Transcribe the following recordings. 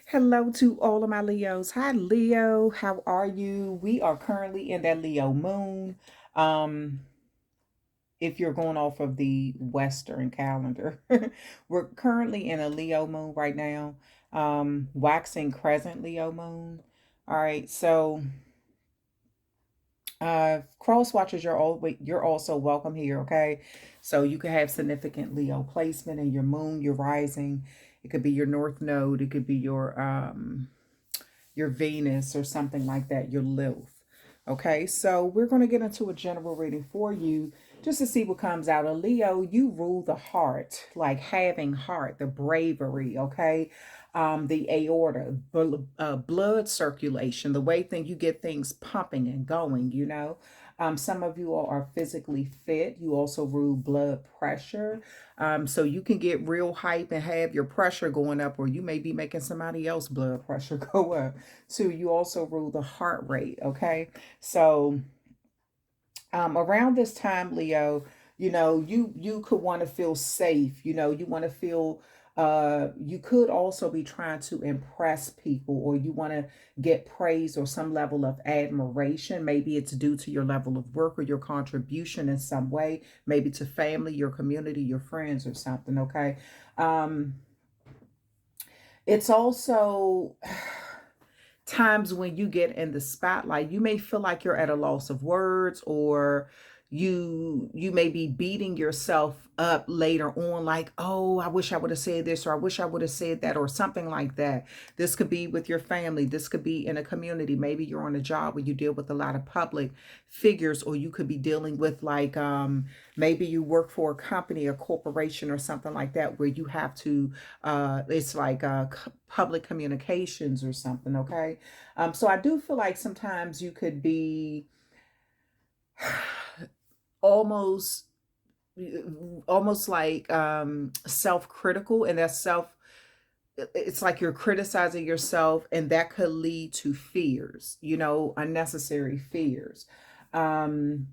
Hello to all of my Leos. Hi, Leo. How are you? We are currently in that Leo moon. Um, if you're going off of the Western calendar, we're currently in a Leo moon right now. Waxing crescent Leo moon. All right, so cross watchers, you're also welcome here. Okay, so you could have significant Leo placement in your moon, your rising. It could be your north node. It could be your Venus or something like that, your Lilith. Okay, so we're going to get into a general reading for you just to see what comes out. A Leo, you rule the heart, like having heart, the bravery, okay? The aorta, blood circulation, the way you get things pumping and going, you know. Some of you all are physically fit. You also rule blood pressure. So you can get real hype and have your pressure going up, or you may be making somebody else blood pressure go up. Too, you also rule the heart rate. Okay. So around this time, Leo, you could want to feel safe. You want to feel you could also be trying to impress people, or you want to get praise or some level of admiration. Maybe it's due to your level of work or your contribution in some way, maybe to family, your community, your friends, or something. Okay. um it's also times when you get in the spotlight, you may feel like you're at a loss of words, or you may be beating yourself up later on, like, oh, I wish I would have said this, or I wish I would have said that, or something like that. This could be with your family, this could be in a community. Maybe you're on a job where you deal with a lot of public figures, or you could be dealing with, like, maybe you work for a company, a corporation, or something like that, where you have to it's like public communications or something. Okay. So I do feel like sometimes you could be almost almost like self-critical, and that's self it's like you're criticizing yourself, and that could lead to fears, unnecessary fears. um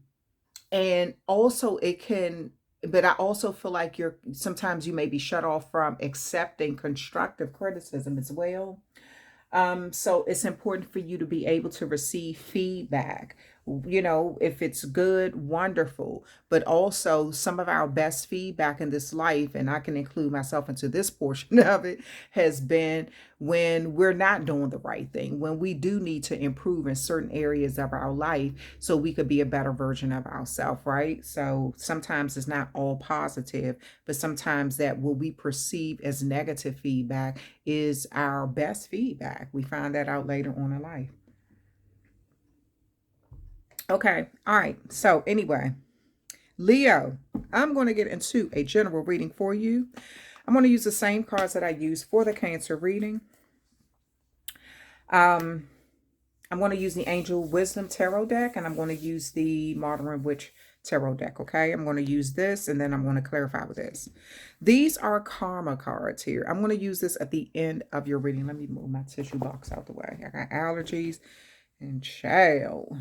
and also it can, but I also feel like you're sometimes you may be shut off from accepting constructive criticism as well. So it's important for you to be able to receive feedback. If it's good, wonderful. But also, some of our best feedback in this life, and I can include myself into this portion of it, has been when we're not doing the right thing, when we do need to improve in certain areas of our life so we could be a better version of ourselves, right? So sometimes it's not all positive, but sometimes that what we perceive as negative feedback is our best feedback. We find that out later on in life. Okay. All right. So, anyway, Leo, I'm going to get into a general reading for you. I'm going to use the same cards that I use for the Cancer reading. Um, I'm going to use the Angel Wisdom Tarot deck, and I'm going to use the Modern Witch Tarot deck. Okay. I'm going to use this, and then I'm going to clarify with this. These are karma cards here. I'm going to use this at the end of your reading. Let me move my tissue box out the way. I got allergies and child.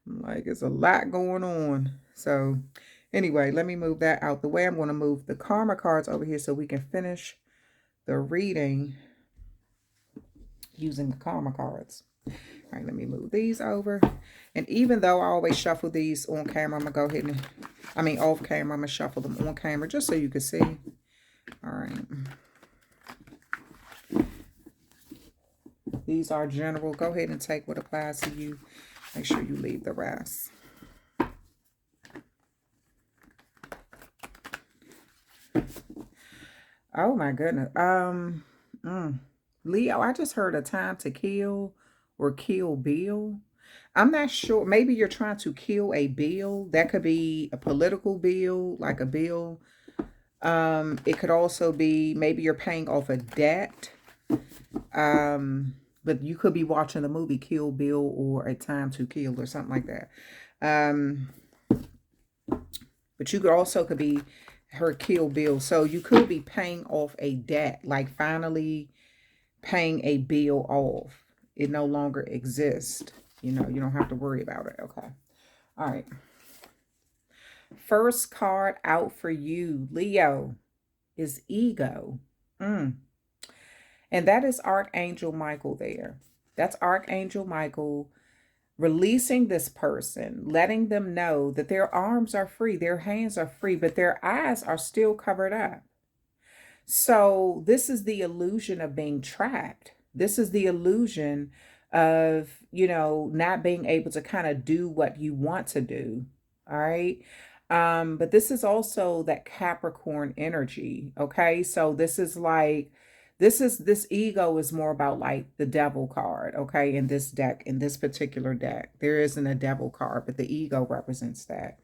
Like, it's a lot going on. So anyway, let me move that out the way. I'm going to move the karma cards over here so we can finish the reading using the karma cards. All right, let me move these over. And even though I always shuffle these on camera, I'm going to go ahead and, off camera, I'm going to shuffle them on camera just so you can see. All right. These are general. Go ahead and take what applies to you. Make sure you leave the rest. Oh my goodness. Leo, I just heard A Time to Kill or Kill Bill. I'm not sure. Maybe you're trying to kill a bill. That could be a political bill, like a bill. It could also be maybe you're paying off a debt. But you could be watching the movie Kill Bill or A Time to Kill or something like that. But you could be her Kill Bill. So you could be paying off a debt, like finally paying a bill off. It no longer exists. You don't have to worry about it. Okay. All right. First card out for you, Leo, is ego. And that is Archangel Michael there. That's Archangel Michael releasing this person, letting them know that their arms are free, their hands are free, but their eyes are still covered up. So this is the illusion of being trapped. This is the illusion of, not being able to kind of do what you want to do. All right. But this is also that Capricorn energy. Okay. So this ego is more about like the devil card. Okay. In this deck, in this particular deck, there isn't a devil card, but the ego represents that.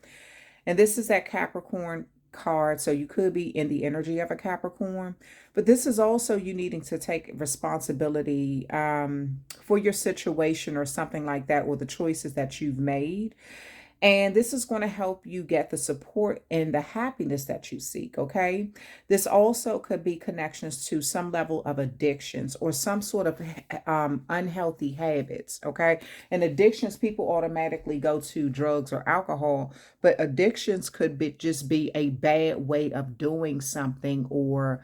And this is that Capricorn card. So you could be in the energy of a Capricorn, but this is also you needing to take responsibility for your situation or something like that, or the choices that you've made. And this is going to help you get the support and the happiness that you seek, okay? This also could be connections to some level of addictions or some sort of unhealthy habits, okay? And addictions, people automatically go to drugs or alcohol, but addictions could just be a bad way of doing something, or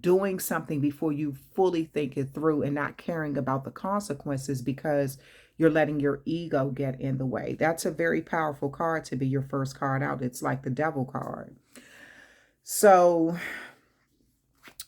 doing something before you fully think it through and not caring about the consequences because you're letting your ego get in the way. That's a very powerful card to be your first card out. It's like the devil card. So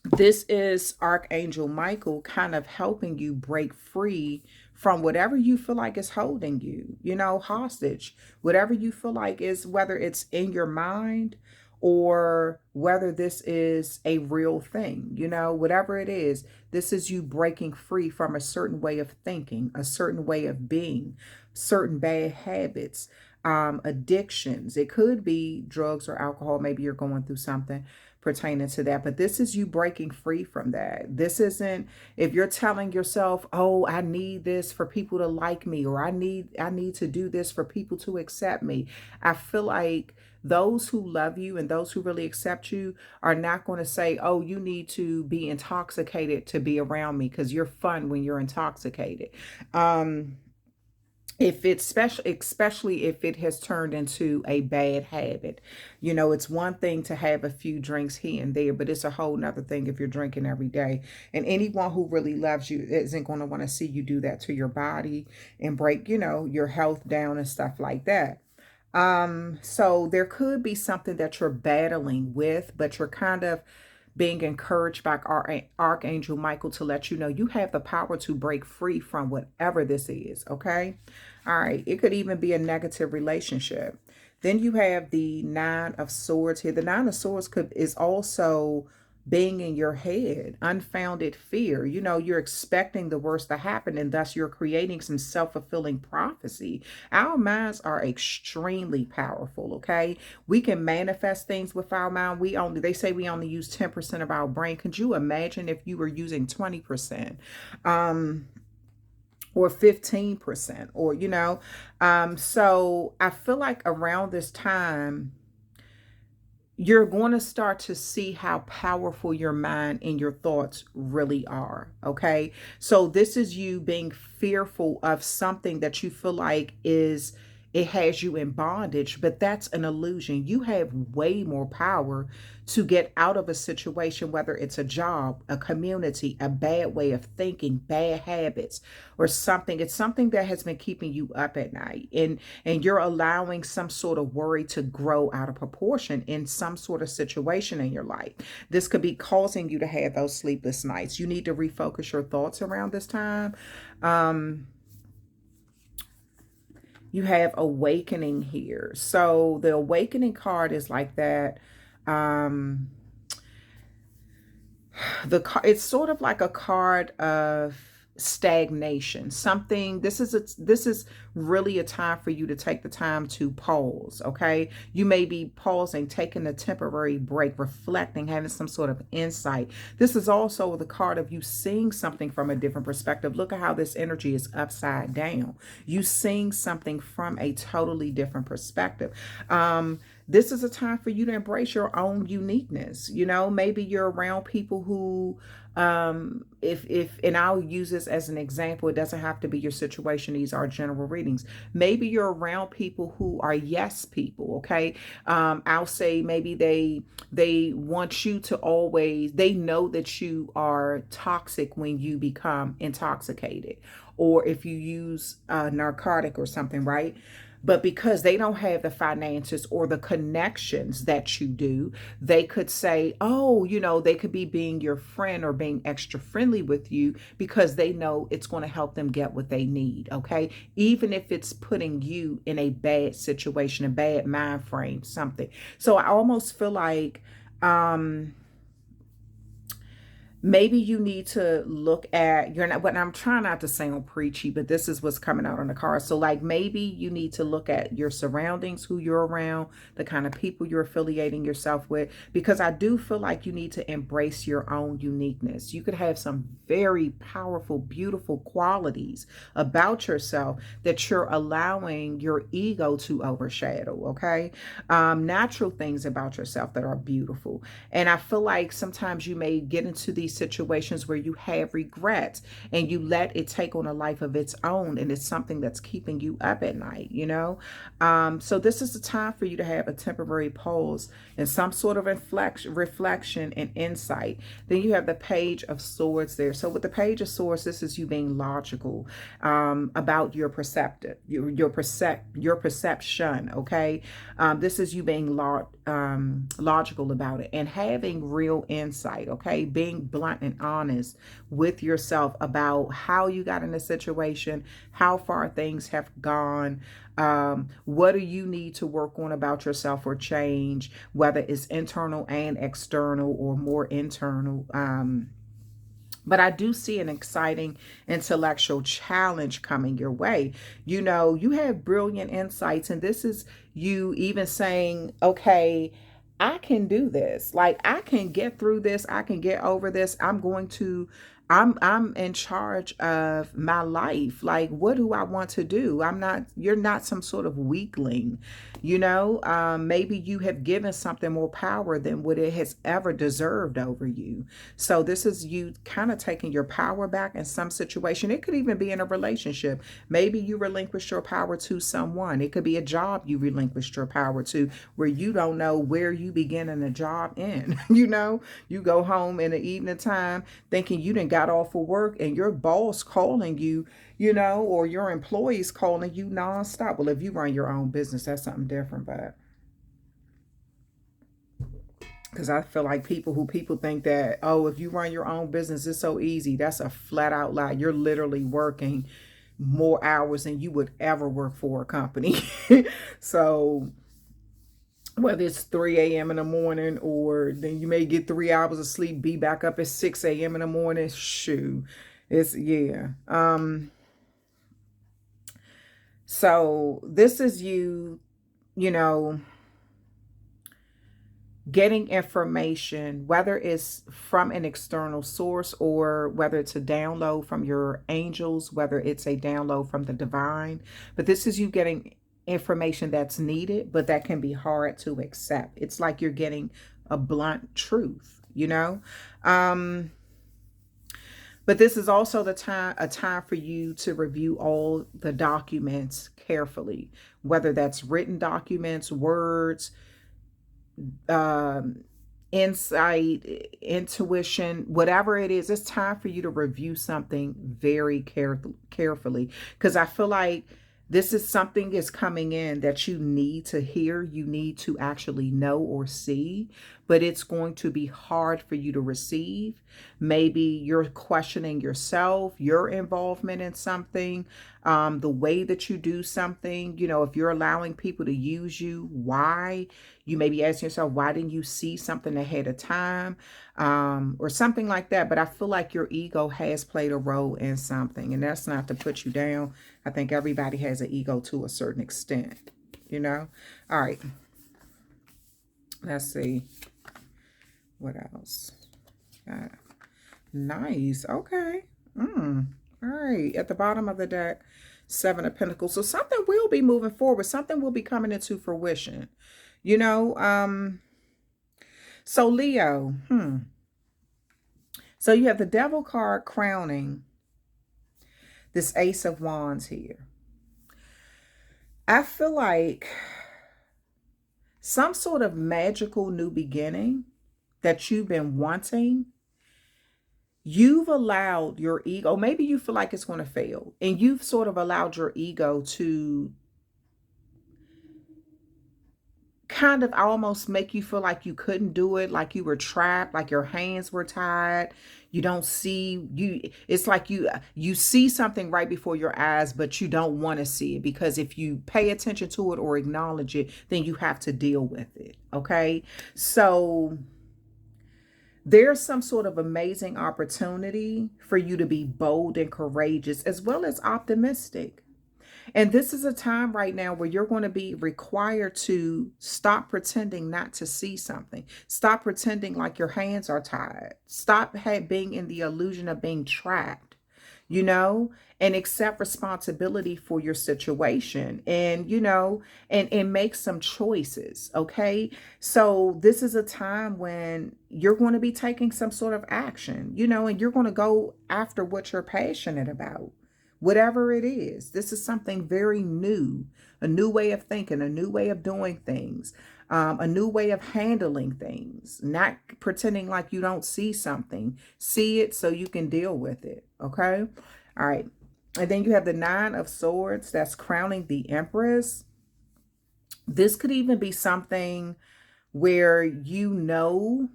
this is Archangel Michael kind of helping you break free from whatever you feel like is holding you, hostage, whatever you feel like is, whether it's in your mind or whether this is a real thing, whatever it is, this is you breaking free from a certain way of thinking, a certain way of being, certain bad habits, addictions. It could be drugs or alcohol. Maybe you're going through something pertaining to that, but this is you breaking free from that. This isn't, if you're telling yourself, oh, I need this for people to like me, or I need to do this for people to accept me. I feel like those who love you and those who really accept you are not going to say, oh, you need to be intoxicated to be around me because you're fun when you're intoxicated. If it's especially if it has turned into a bad habit. It's one thing to have a few drinks here and there, but it's a whole nother thing if you're drinking every day. And anyone who really loves you isn't going to want to see you do that to your body and break, your health down and stuff like that. So there could be something that you're battling with, but you're kind of being encouraged by Archangel Michael to let you know you have the power to break free from whatever this is, okay? All right, it could even be a negative relationship. Then you have the Nine of Swords here. The Nine of Swords is also being in your head, unfounded fear. You're expecting the worst to happen, and thus you're creating some self-fulfilling prophecy. Our minds are extremely powerful, okay? We can manifest things with our mind. They say we only use 10% of our brain. Could you imagine if you were using 20%? Or 15%, or, so I feel like around this time, you're going to start to see how powerful your mind and your thoughts really are, okay? So this is you being fearful of something that you feel like it has you in bondage, but that's an illusion. You have way more power to get out of a situation, whether it's a job, a community, a bad way of thinking, bad habits, or something. It's something that has been keeping you up at night, and you're allowing some sort of worry to grow out of proportion in some sort of situation in your life. This could be causing you to have those sleepless nights. You need to refocus your thoughts around this time. You have awakening here. So the awakening card is like that. It's sort of like a card of stagnation. This is really a time for you to take the time to pause, okay? You may be pausing, taking a temporary break, reflecting, having some sort of insight. This is also the card of you seeing something from a different perspective. Look at how this energy is upside down. You seeing something from a totally different perspective. this is a time for you to embrace your own uniqueness. You know, maybe you're around people who, if and I'll use this as an example, it doesn't have to be your situation, these are general readings. Maybe you're around people who are yes people. Okay, I'll say maybe they want you to always, they know that you are toxic when you become intoxicated, or if you use a narcotic or something, right? But because they don't have the finances or the connections that you do, they could say, oh, you know, they could be being your friend or being extra friendly with you because they know it's going to help them get what they need. Okay. Even if it's putting you in a bad situation, a bad mind frame, something. So I almost feel like, maybe you need to look at, you're not, but I'm trying not to sound preachy, but this is what's coming out on the card. So like maybe you need to look at your surroundings, who you're around, the kind of people you're affiliating yourself with, because I do feel like you need to embrace your own uniqueness. You could have some very powerful, beautiful qualities about yourself that you're allowing your ego to overshadow. Okay. Natural things about yourself that are beautiful. And I feel like sometimes you may get into these situations where you have regrets and you let it take on a life of its own, and it's something that's keeping you up at night, you know. So this is the time for you to have a temporary pause and some sort of reflection and insight. Then you have the Page of Swords there. So with the Page of Swords, this is you being logical about your perceptive, your perception. Okay, this is you being logical about it and having real insight. Okay, being blunt and honest with yourself about how you got in a situation, how far things have gone, what do you need to work on about yourself or change, whether it's internal and external or more internal. But I do see an exciting intellectual challenge coming your way. You know, you have brilliant insights, and this is you even saying, okay, I can do this. Like, I can get through this. I can get over this. I'm in charge of my life. Like, what do I want to do? You're not some sort of weakling, you know. Maybe you have given something more power than what it has ever deserved over you. So this is you kind of taking your power back in some situation. It could even be in a relationship. Maybe you relinquished your power to someone. It could be a job you relinquished your power to, where you don't know where you begin and the job end. You know, you go home in the evening time thinking you didn't got off of work and your boss calling you, you know, or your employees calling you nonstop. Well, if you run your own business, that's something different. But because I feel like people think that, oh, if you run your own business, it's so easy. That's a flat out lie. You're literally working more hours than you would ever work for a company. So whether it's 3 a.m. in the morning, or then you may get 3 hours of sleep, be back up at 6 a.m. in the morning. Shoo. It's, yeah. So this is you, you know, getting information, whether it's from an external source or whether it's a download from your angels, whether it's a download from the divine. But this is you getting information that's needed, but that can be hard to accept. It's like you're getting a blunt truth, you know. But this is also a time for you to review all the documents carefully, whether that's written documents, words, insight, intuition, whatever it is. It's time for you to review something very carefully, because I feel like this is something is coming in that you need to hear, you need to actually know or see, but it's going to be hard for you to receive. Maybe you're questioning yourself, your involvement in something, the way that you do something. You know, if you're allowing people to use you, why? You may be asking yourself, why didn't you see something ahead of time? Or something like that. But I feel like your ego has played a role in something, and that's not to put you down. I think everybody has an ego to a certain extent, you know? All right. Let's see. What else? Nice. Okay. All right. At the bottom of the deck, 7 of Pentacles. So something will be moving forward. Something will be coming into fruition. You know, so Leo, so you have the devil card crowning this Ace of Wands here. I feel like some sort of magical new beginning that you've been wanting, you've allowed your ego, maybe you feel like it's going to fail, and you've sort of allowed your ego to kind of almost make you feel like you couldn't do it, like you were trapped, like your hands were tied. You don't see you, it's like you see something right before your eyes, but you don't want to see it, because if you pay attention to it or acknowledge it, then you have to deal with it. Okay, so there's some sort of amazing opportunity for you to be bold and courageous as well as optimistic. And this is a time right now where you're going to be required to stop pretending not to see something. Stop pretending like your hands are tied. Stop being in the illusion of being trapped, you know, and accept responsibility for your situation, and, you know, and make some choices. Okay. So this is a time when you're going to be taking some sort of action, you know, and you're going to go after what you're passionate about. Whatever it is, this is something very new, a new way of thinking, a new way of doing things, a new way of handling things, not pretending like you don't see something. See it so you can deal with it. Okay. All right. And then you have the Nine of Swords that's crowning the Empress. This could even be something where you know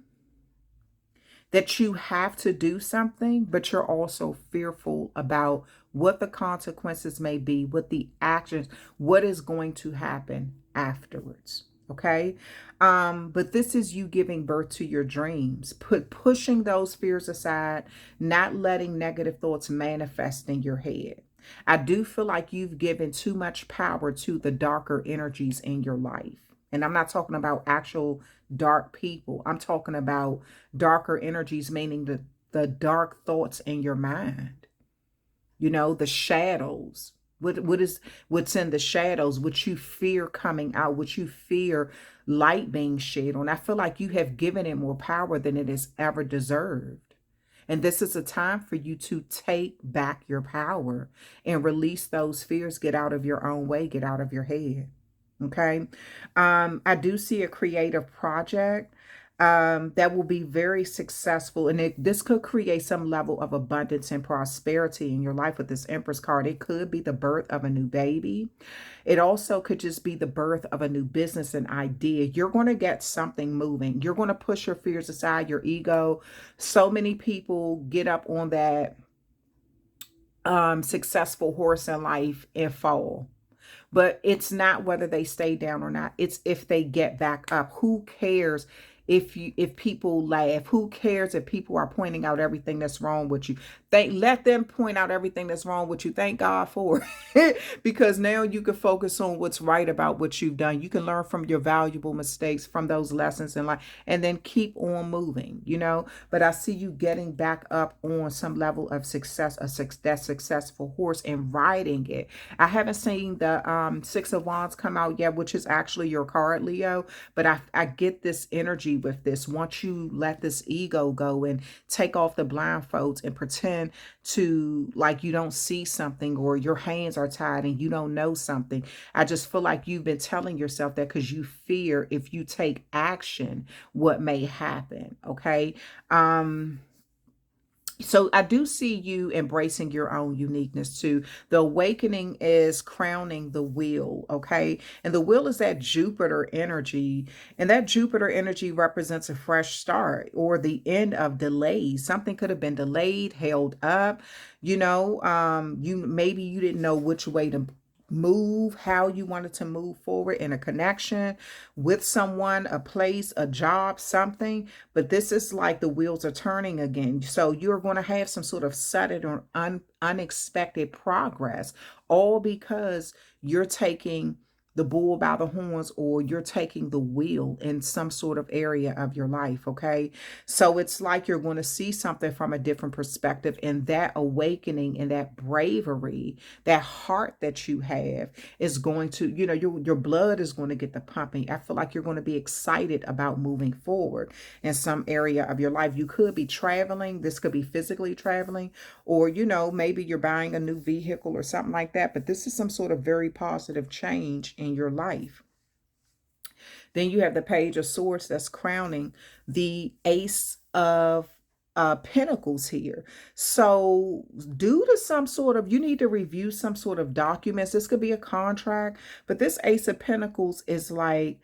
that you have to do something, but you're also fearful about what the consequences may be, what the actions, what is going to happen afterwards. Okay. But this is you giving birth to your dreams, pushing those fears aside, not letting negative thoughts manifest in your head. I do feel like you've given too much power to the darker energies in your life. And I'm not talking about actual dark people. I'm talking about darker energies, meaning the dark thoughts in your mind. You know, the shadows. What's in the shadows, what you fear coming out, what you fear light being shed on. I feel like you have given it more power than it has ever deserved. And this is a time for you to take back your power and release those fears. Get out of your own way, get out of your head. Okay. I do see a creative project that will be very successful. And this could create some level of abundance and prosperity in your life with this Empress card. It could be the birth of a new baby. It also could just be the birth of a new business and idea. You're going to get something moving. You're going to push your fears aside, your ego. So many people get up on that successful horse in life and fall. But it's not whether they stay down or not. It's if they get back up. Who cares if people laugh? Who cares if people are pointing out everything that's wrong with you? Let them point out everything that's wrong with you. Thank God for it. Because now you can focus on what's right about what you've done. You can learn from your valuable mistakes, from those lessons in life, and then keep on moving, you know. But I see you getting back up on some level of success, that successful horse, and riding it. I haven't seen the Six of Wands come out yet, which is actually your card, Leo. But I get this energy with this. Once you let this ego go and take off the blindfolds and pretend to like you don't see something, or your hands are tied and you don't know something. I just feel like you've been telling yourself that because you fear if you take action, what may happen. Okay. So I do see you embracing your own uniqueness too. The awakening is crowning the wheel, okay? And the wheel is that Jupiter energy. And that Jupiter energy represents a fresh start or the end of delays. Something could have been delayed, held up. You know, maybe you didn't know which way to move, how you wanted to move forward in a connection with someone, a place, a job, something. But this is like the wheels are turning again. So you're going to have some sort of sudden or unexpected progress, all because you're taking the bull by the horns, or you're taking the wheel in some sort of area of your life. Okay. So it's like you're going to see something from a different perspective, and that awakening and that bravery, that heart that you have is going to, your blood is going to get the pumping. I feel like you're going to be excited about moving forward in some area of your life. You could be traveling. This could be physically traveling, or, maybe you're buying a new vehicle or something like that. But this is some sort of very positive change in your life. Then you have the Page of Swords that's crowning the Ace of Pentacles here. So due to some sort of, you need to review some sort of documents. This could be a contract, but this Ace of Pentacles is like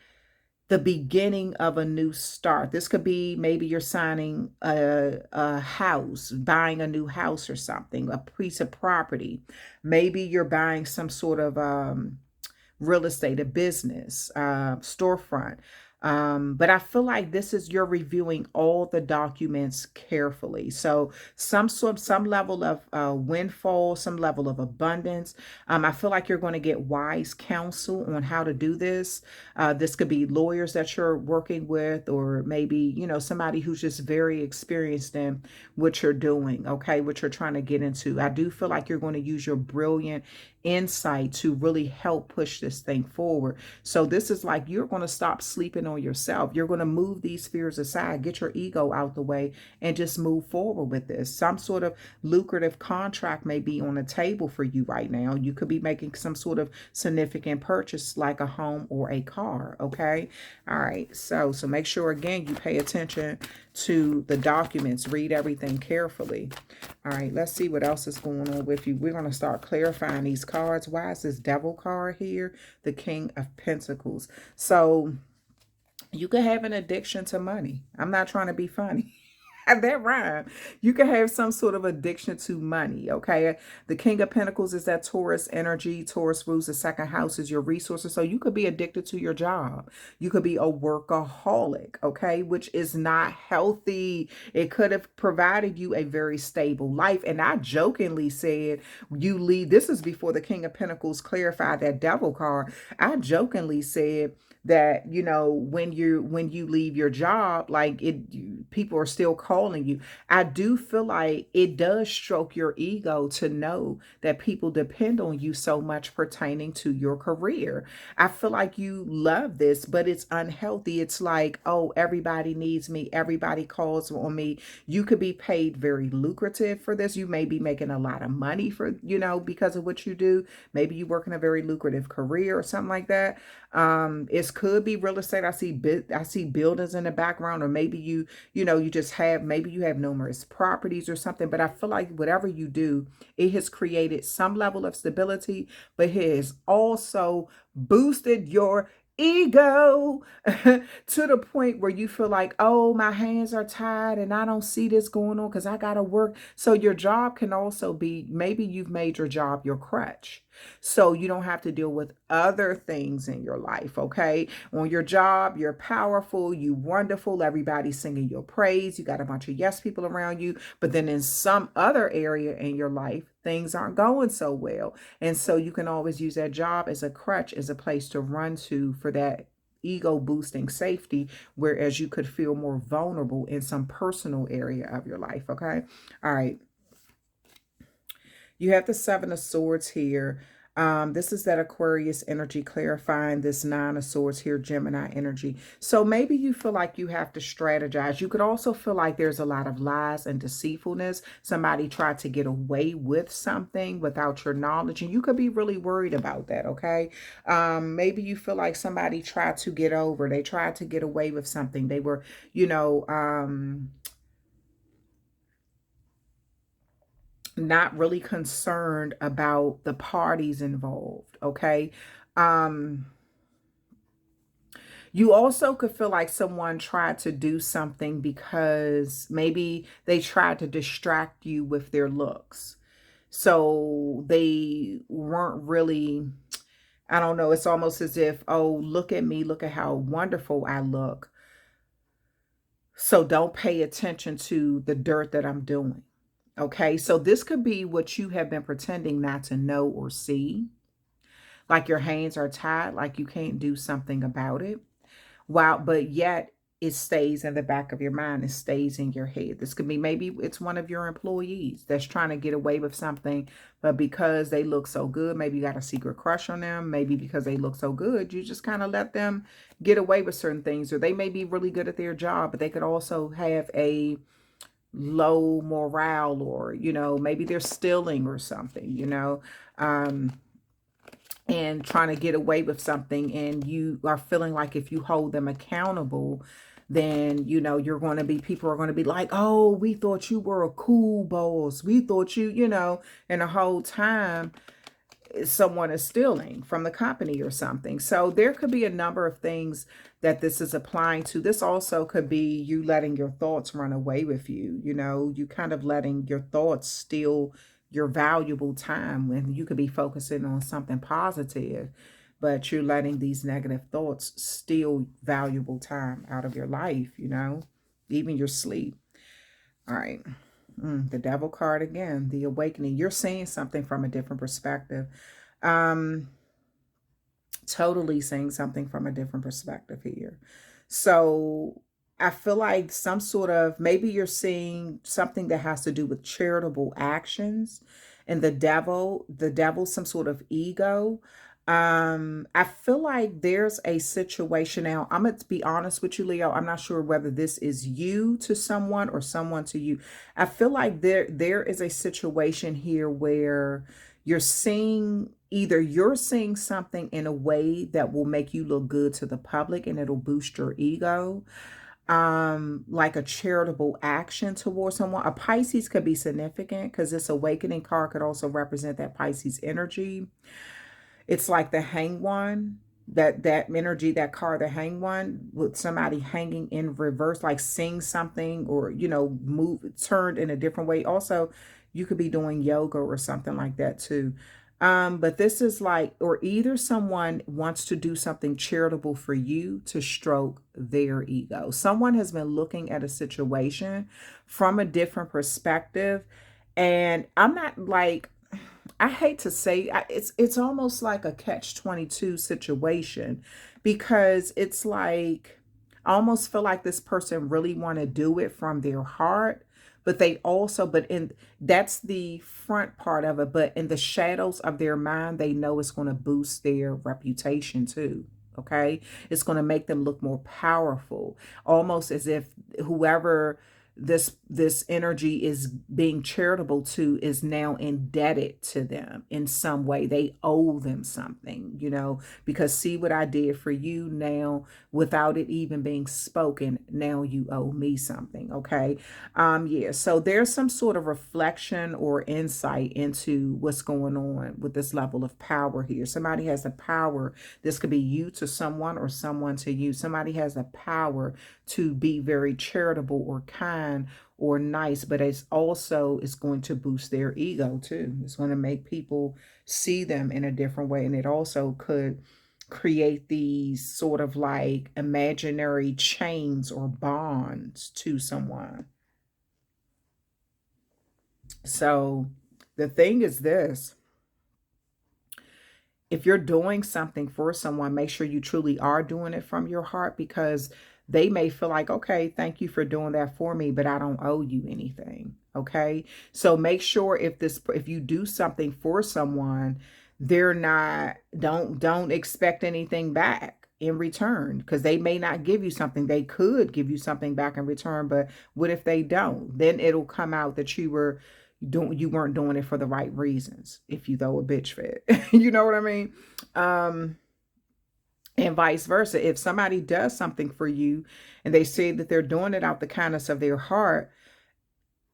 the beginning of a new start. This could be maybe you're signing a house, buying a new house or something, a piece of property. Maybe you're buying some sort of real estate, a business, storefront. But I feel like this is, you're reviewing all the documents carefully. So some level of windfall, some level of abundance. I feel like you're going to get wise counsel on how to do this. This could be lawyers that you're working with, or maybe, somebody who's just very experienced in what you're doing, okay, what you're trying to get into. I do feel like you're going to use your brilliant insight to really help push this thing forward. So this is like, you're going to stop sleeping on yourself. You're going to move these fears aside, get your ego out the way, and just move forward with this. Some sort of lucrative contract may be on the table for you right now. You could be making some sort of significant purchase, like a home or a car. Okay. All right. So make sure, again, you pay attention to the documents, read everything carefully. All right, let's see what else is going on with you. We're going to start clarifying these cards. Why is this Devil card here? The King of Pentacles. So you could have an addiction to money. I'm not trying to be funny. That rhyme. You can have some sort of addiction to money, okay? The King of Pentacles is that Taurus energy. Taurus rules the second house, is your resources. So you could be addicted to your job. You could be a workaholic, okay? Which is not healthy. It could have provided you a very stable life. And I jokingly said, you leave. This is before the King of Pentacles clarified that Devil card. I jokingly said that, when you leave your job, like people are still calling you. I do feel like it does stroke your ego to know that people depend on you so much pertaining to your career. I feel like you love this, but it's unhealthy. It's like, oh, everybody needs me, everybody calls on me. You could be paid very lucrative for this. You may be making a lot of money for, because of what you do. Maybe you work in a very lucrative career or something like that. It could be real estate. I see buildings in the background, or maybe you maybe you have numerous properties or something. But I feel like whatever you do, it has created some level of stability, but it has also boosted your ego to the point where you feel like, oh, my hands are tied and I don't see this going on because I gotta work. So your job can also be, maybe you've made your job your crutch, so you don't have to deal with other things in your life. Okay, on your job, you're powerful, you wonderful, everybody's singing your praise, you got a bunch of yes people around you. But then in some other area in your life, things aren't going so well, and so you can always use that job as a crutch, as a place to run to for that ego boosting safety, whereas you could feel more vulnerable in some personal area of your life. Okay. All right. You have the Seven of Swords here. This is that Aquarius energy clarifying this Nine of Swords here, Gemini energy. So maybe you feel like you have to strategize. You could also feel like there's a lot of lies and deceitfulness. Somebody tried to get away with something without your knowledge, and you could be really worried about that, okay? Maybe you feel like somebody tried to get over. They tried to get away with something. They were, not really concerned about the parties involved, okay? You also could feel like someone tried to do something because maybe they tried to distract you with their looks. So they weren't really, I don't know, it's almost as if, oh, look at me, look at how wonderful I look. So don't pay attention to the dirt that I'm doing. Okay, so this could be what you have been pretending not to know or see. like your hands are tied, like you can't do something about it. But yet it stays in the back of your mind. It stays in your head. This could be, maybe it's one of your employees that's trying to get away with something, but because they look so good, maybe you got a secret crush on them. Maybe because they look so good, you just kind of let them get away with certain things. Or they may be really good at their job, but they could also have a low morale, or, maybe they're stealing or something, and trying to get away with something, and you are feeling like if you hold them accountable, then you're going to be, people are going to be like, oh, we thought you were a cool boss, we thought and the whole time someone is stealing from the company or something. So there could be a number of things that this is applying to. This also could be you letting your thoughts run away with you. You kind of letting your thoughts steal your valuable time, when you could be focusing on something positive, but you're letting these negative thoughts steal valuable time out of your life, even your sleep. All right. The devil card again, the awakening. You're seeing something from a different perspective. Totally seeing something from a different perspective here. So I feel like some sort of, maybe you're seeing something that has to do with charitable actions, and the devil, some sort of ego. I feel like there's a situation now. I'm going to be honest with you, Leo. I'm not sure whether this is you to someone or someone to you. I feel like there is a situation here where you're seeing, either you're seeing something in a way that will make you look good to the public and it'll boost your ego, like a charitable action towards someone. A Pisces could be significant because this awakening card could also represent that Pisces energy. It's like the hang one, that energy, that card, the hang one, with somebody hanging in reverse, like seeing something, or move turned in a different way. Also, you could be doing yoga or something like that too. But this is like, or either someone wants to do something charitable for you to stroke their ego. Someone has been looking at a situation from a different perspective. And I'm not like, I hate to say, it's almost like a catch-22 situation, because it's like, I almost feel like this person really want to do it from their heart, but they also, that's the front part of it, but in the shadows of their mind, they know it's going to boost their reputation too. Okay. It's going to make them look more powerful, almost as if whoever this energy is being charitable to is now indebted to them in some way. They owe them something, because see what I did for you now, without it even being spoken, now you owe me something. Okay. Yeah, so there's some sort of reflection or insight into what's going on with this level of power here. Somebody has the power. This could be you to someone or someone to you. Somebody has the power to be very charitable or kind or nice, but it's going to boost their ego too. It's going to make people see them in a different way, and it also could create these sort of like imaginary chains or bonds to someone. So the thing is this: if you're doing something for someone, make sure you truly are doing it from your heart, because they may feel like, okay, thank you for doing that for me, but I don't owe you anything. Okay. So make sure if you do something for someone, they're not, don't expect anything back in return, because they may not give you something. They could give you something back in return, but what if they don't? Then it'll come out that you weren't doing it for the right reasons, if you throw a bitch fit. You know what I mean? And vice versa. If somebody does something for you and they say that they're doing it out the kindness of their heart,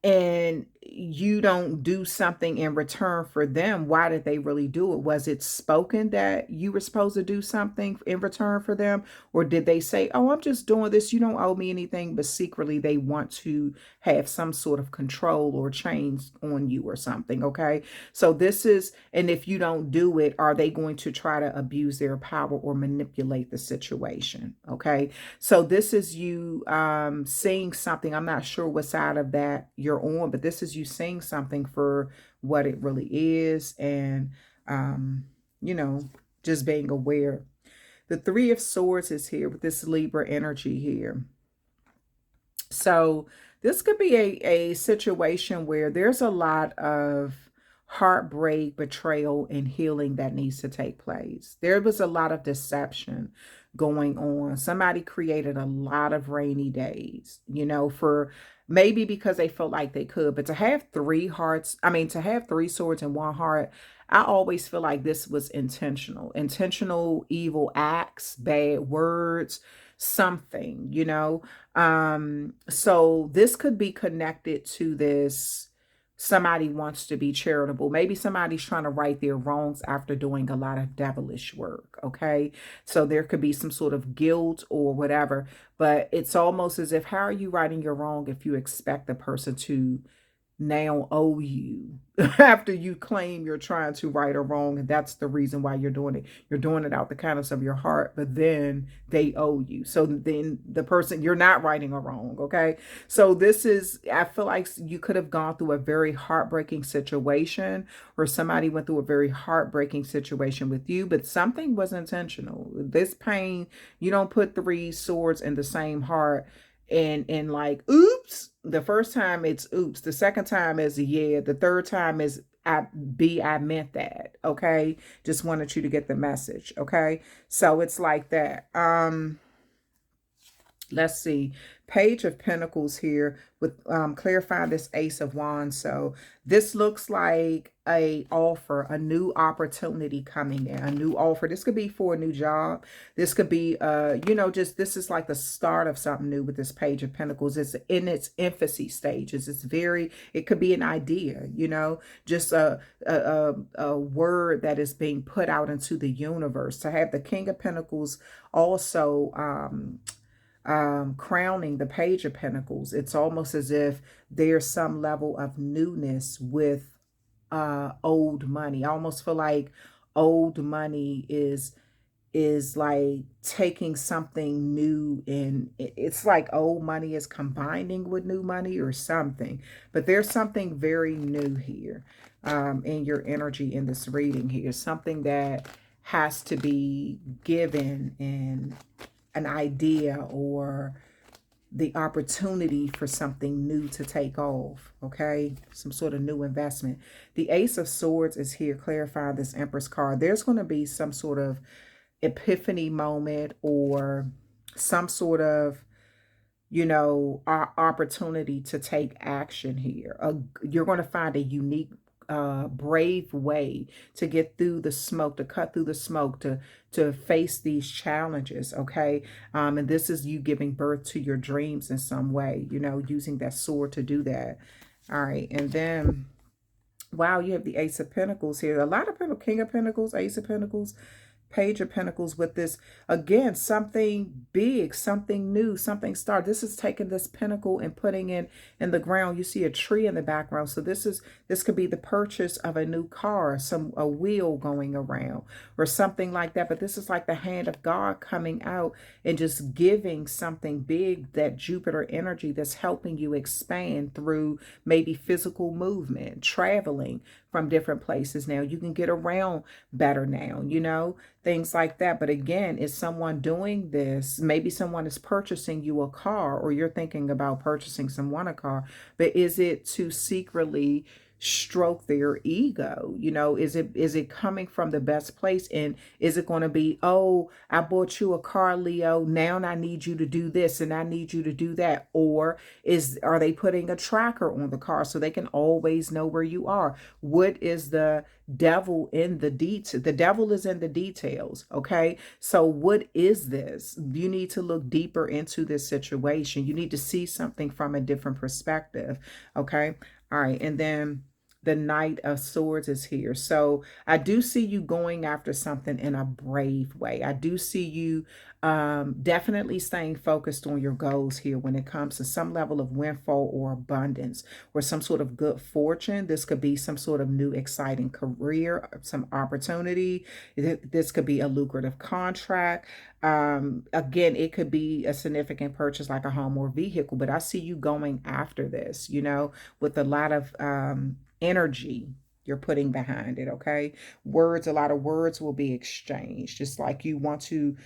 and you don't do something in return for them, why did they really do it? Was it spoken that you were supposed to do something in return for them? Or did they say, oh, I'm just doing this, you don't owe me anything, but secretly they want to have some sort of control or change on you or something? Okay. So this is, and if you don't do it, are they going to try to abuse their power or manipulate the situation? Okay. So this is you seeing something. I'm not sure what side of that you're on, but this is you seeing something for what it really is. And you know, just being aware. The Three of Swords is here with this Libra energy here. So this could be a situation where there's a lot of heartbreak, betrayal, and healing that needs to take place. There was a lot of deception going on. Somebody created a lot of rainy days, you know, for maybe because they felt like they could. But to have three hearts, I mean, to have three swords in one heart, I always feel like this was intentional. Intentional evil acts, bad words, something, you know. So this could be connected to this. Somebody wants to be charitable. Maybe somebody's trying to right their wrongs after doing a lot of devilish work. Okay. So there could be some sort of guilt or whatever, but it's almost as if, how are you righting your wrong if you expect the person to now owe you after you claim you're trying to right or wrong, and that's the reason why you're doing it. You're doing it out the kindness of your heart, but then they owe you. So then the person, you're not righting a wrong. Okay. So this is, I feel like you could have gone through a very heartbreaking situation, or somebody went through a very heartbreaking situation with you, but something was intentional. This pain, you don't put three swords in the same heart and like, oops. The first time it's oops, the second time is yeah, the third time is I meant that. Okay, just wanted you to get the message. Okay, so it's like that. Let's see, Page of Pentacles here with clarifying this Ace of Wands. So this looks like a offer, a new opportunity coming in, a new offer. This could be for a new job. This could be, you know, just this is like the start of something new with this Page of Pentacles. It's in its infancy stages. It's very, it could be an idea, you know, just a word that is being put out into the universe. To have the King of Pentacles also, crowning the Page of Pentacles, it's almost as if there's some level of newness with old money. I almost feel like old money is like taking something new, and it's like old money is combining with new money or something. But there's something very new here in your energy in this reading here. Something that has to be given, and an idea or the opportunity for something new to take off. Okay, some sort of new investment. The Ace of Swords is here clarifying this Empress card. There's going to be some sort of epiphany moment, or some sort of, you know, opportunity to take action here. You're going to find a unique, brave way to get through the smoke, to cut through the smoke, to face these challenges. Okay. And this is you giving birth to your dreams in some way, you know, using that sword to do that. All right. And then, wow, you have the Ace of Pentacles here. A lot of people, King of Pentacles, Ace of Pentacles, Page of Pentacles with this, again, something big, something new, something start. This is taking this pentacle and putting it in the ground. You see a tree in the background. So this could be the purchase of a new car, a wheel going around or something like that. But this is like the hand of God coming out and just giving something big, that Jupiter energy that's helping you expand through maybe physical movement, traveling from different places. Now you can get around better now, you know, things like that. But again, is someone doing this? Maybe someone is purchasing you a car, or you're thinking about purchasing someone a car, but is it to secretly stroke their ego? You know, is it coming from the best place? And is it going to be, oh, I bought you a car, Leo, now I need you to do this and I need you to do that? Or are they putting a tracker on the car so they can always know where you are? What is the devil in the detail? The devil is in the details. Okay, so what is this? You need to look deeper into this situation. You need to see something from a different perspective. Okay, all right. And then the Knight of Swords is here. So I do see you going after something in a brave way. I do see you definitely staying focused on your goals here when it comes to some level of windfall or abundance, or some sort of good fortune. This could be some sort of new exciting career, some opportunity. This could be a lucrative contract. Again, it could be a significant purchase like a home or vehicle, but I see you going after this, you know, with a lot of energy. you're putting behind it, okay? Words, a lot of words will be exchanged. Just like you want to,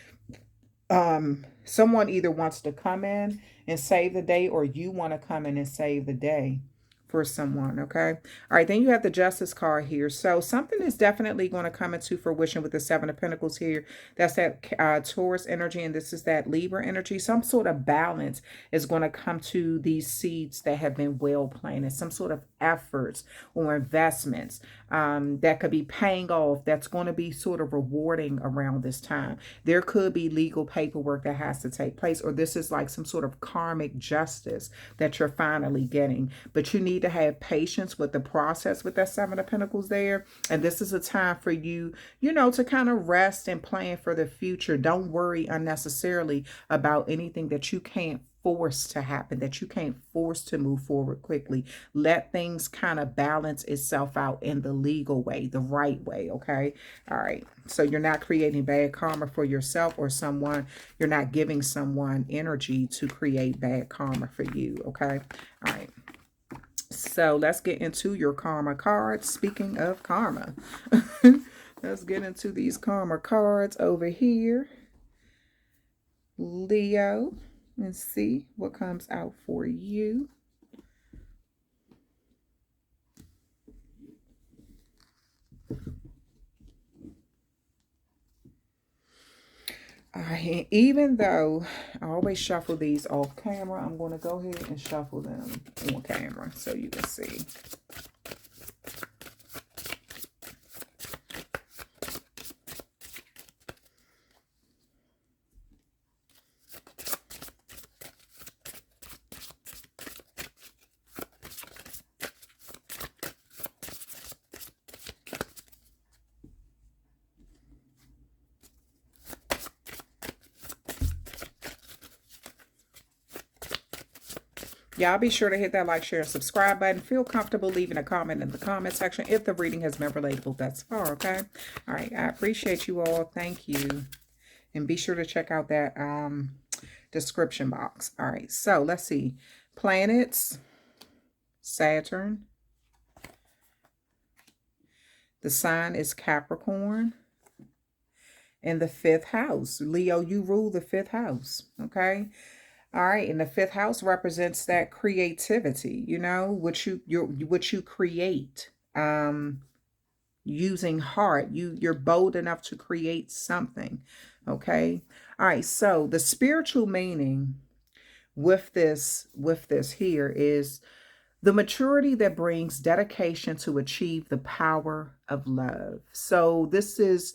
someone either wants to come in and save the day, or you want to come in and save the day for someone, okay? All right, then you have the Justice card here. So something is definitely going to come into fruition with the Seven of Pentacles here. That's that Taurus energy, and this is that Libra energy. Some sort of balance is going to come to these seeds that have been well planted. Some sort of efforts or investments that could be paying off, that's going to be sort of rewarding around this time. There could be legal paperwork that has to take place, or this is like some sort of karmic justice that you're finally getting. But you need to have patience with the process with that Seven of Pentacles there. And this is a time for you, you know, to kind of rest and plan for the future. Don't worry unnecessarily about anything that you can't force to happen, that you can't force to move forward quickly. Let things kind of balance itself out in the legal way, the right way, okay? All right. So you're not creating bad karma for yourself or someone. You're not giving someone energy to create bad karma for you, okay? All right. So let's get into your karma cards. Speaking of karma, let's get into these karma cards over here, Leo, and see what comes out for you. Even though I always shuffle these off camera, I'm going to go ahead and shuffle them on camera so you can see. Y'all be sure to hit that like, share, and subscribe button. Feel comfortable leaving a comment in the comment section if the reading has been relatable thus far, okay? All right, I appreciate you all. Thank you. And be sure to check out that description box. All right, so let's see. Planets, Saturn. The sign is Capricorn. And the 5th house. Leo, you rule the 5th house, okay? All right, and the 5th house represents that creativity, you know, what you create, using heart. You're bold enough to create something, okay? All right, so the spiritual meaning with this here is the maturity that brings dedication to achieve the power of love. So this is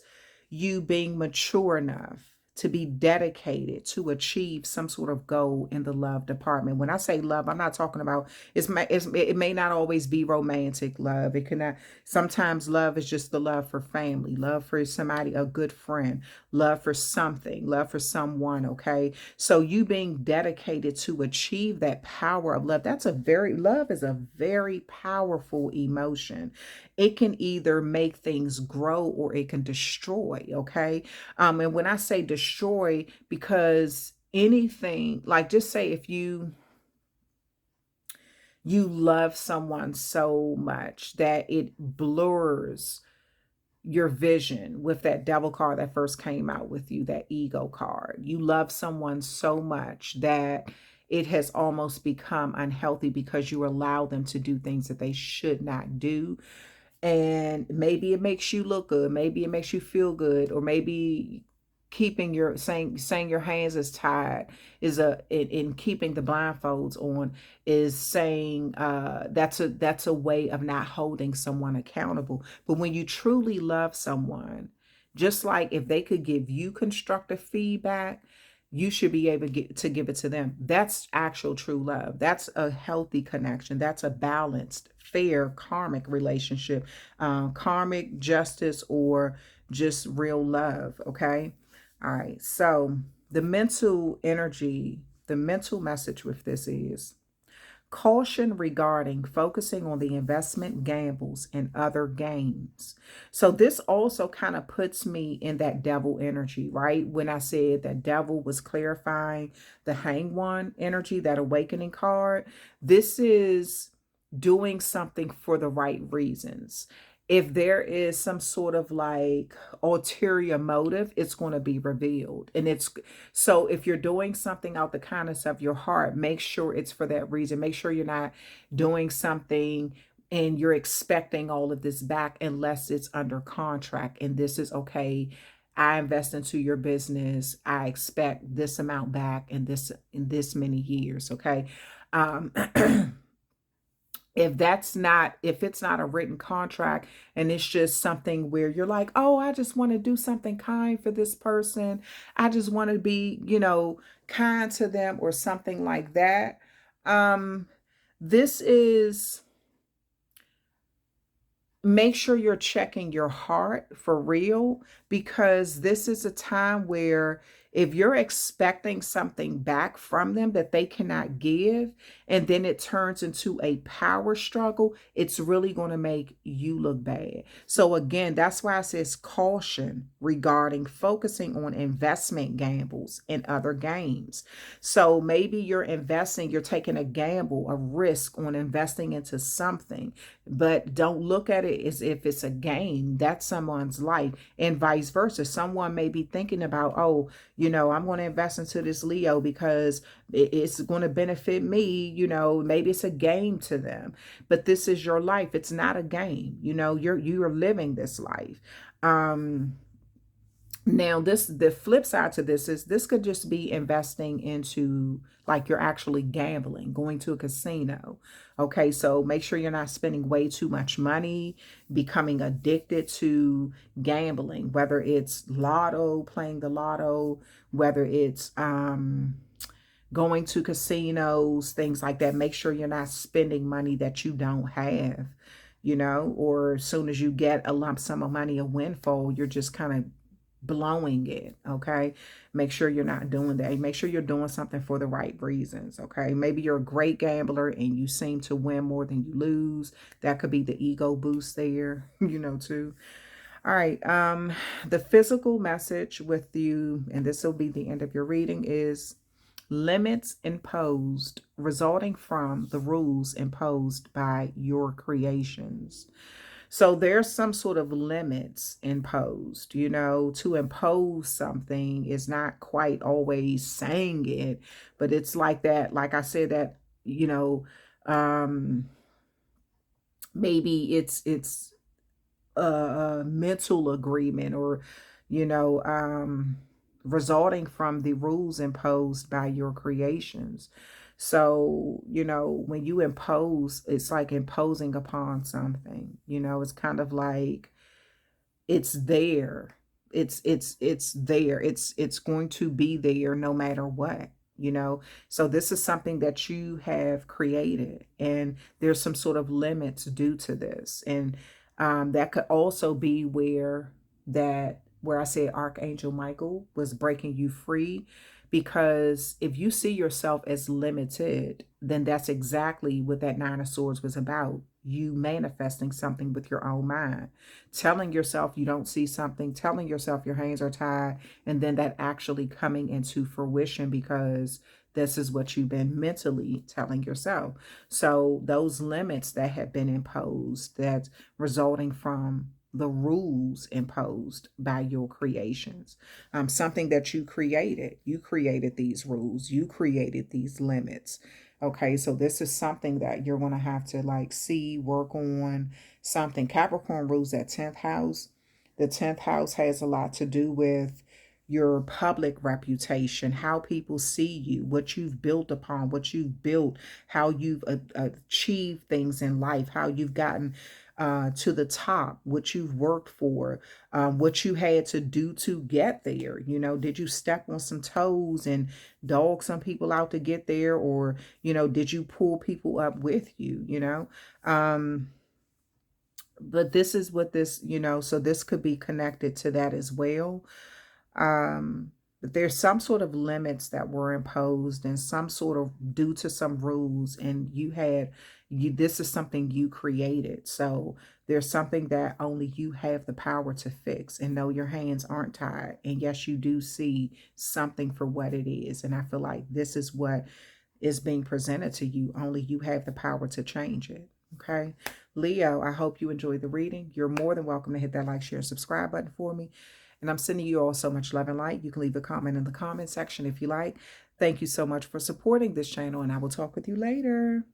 you being mature enough to be dedicated to achieve some sort of goal in the love department. When I say love, I'm not talking about, it may not always be romantic love. It cannot, sometimes love is just the love for family, love for somebody, a good friend, love for something, love for someone, okay? So you being dedicated to achieve that power of love, love is a very powerful emotion. It can either make things grow or it can destroy, okay? And when I say destroy, because anything, like just say if you love someone so much that it blurs your vision with that devil card that first came out with you, that ego card. You love someone so much that it has almost become unhealthy because you allow them to do things that they should not do. And maybe it makes you look good, maybe it makes you feel good, or maybe keeping your saying your hands is tied is in keeping the blindfolds on is saying that's a way of not holding someone accountable. But when you truly love someone, just like if they could give you constructive feedback, you should be able to give it to them. That's actual true love. That's a healthy connection. That's a balanced, fair, karmic relationship, karmic justice, or just real love. Okay. All right. So the mental energy, the mental message with this is caution regarding focusing on the investment gambles and other gains. So this also kind of puts me in that devil energy, right? When I said that devil was clarifying the hang one energy, that awakening card, this is doing something for the right reasons. if there is some sort of like ulterior motive, it's going to be revealed. And it's so if you're doing something out the kindness of your heart, make sure it's for that reason. Make sure you're not doing something and you're expecting all of this back unless it's under contract. And this is okay. I invest into your business. I expect this amount back in this many years. Okay. Um, if it's not a written contract and it's just something where you're like, oh, I just want to do something kind for this person, I just want to be, kind to them or something like that. um this is Make sure you're checking your heart for real, because this is a time where if you're expecting something back from them that they cannot give, and then it turns into a power struggle, it's really going to make you look bad. So again, that's why it says caution regarding focusing on investment gambles and other games. So maybe you're taking a gamble, a risk on investing into something, but don't look at it as if it's a game. That's someone's life, and vice versa. Someone may be thinking about, oh, I'm going to invest into this Leo because it's going to benefit me. Maybe it's a game to them, but this is your life. It's not a game. You're living this life. Now, the flip side to this could just be investing into, like, you're actually gambling, going to a casino. Okay, so make sure you're not spending way too much money, becoming addicted to gambling, whether it's lotto, playing the lotto, whether it's going to casinos, things like that. Make sure you're not spending money that you don't have, or as soon as you get a lump sum of money, a windfall, you're just kind of blowing it. Okay, make sure you're not doing that. Make sure you're doing something for the right reasons. Okay, maybe you're a great gambler and you seem to win more than you lose. That could be the ego boost there, too. All right, the physical message with you, and this will be the end of your reading, is limits imposed resulting from the rules imposed by your creations. So there's some sort of limits imposed. To impose something is not quite always saying it, but it's like that, like I said, that, um, maybe it's a mental agreement, or, you know, um, resulting from the rules imposed by your creations. So, when you impose, it's like imposing upon something. It's kind of like it's there. It's there. It's going to be there no matter what. So this is something that you have created, and there's some sort of limits due to this. And that could also be where I said Archangel Michael was breaking you free, because if you see yourself as limited, then that's exactly what that Nine of Swords was about. You manifesting something with your own mind, telling yourself you don't see something, telling yourself your hands are tied, and then that actually coming into fruition because this is what you've been mentally telling yourself. So those limits that have been imposed, that's resulting from the rules imposed by your creations, something that you created these rules, you created these limits. Okay, so this is something that you're going to have to work on. Something Capricorn rules that 10th house. The 10th house has a lot to do with your public reputation, how people see you, what you've built upon, what you've built, how you've achieved things in life, how you've gotten to the top, what you've worked for, what you had to do to get there. Did you step on some toes and dog some people out to get there? Or, did you pull people up with you? But this is what this, so this could be connected to that as well. But there's some sort of limits that were imposed, and some sort of due to some rules, and this is something you created. So there's something that only you have the power to fix, and no, your hands aren't tied. And yes, you do see something for what it is. And I feel like this is what is being presented to you. Only you have the power to change it. Okay. Leo, I hope you enjoyed the reading. You're more than welcome to hit that like, share, subscribe button for me. And I'm sending you all so much love and light. You can leave a comment in the comment section if you like. Thank you so much for supporting this channel, and I will talk with you later.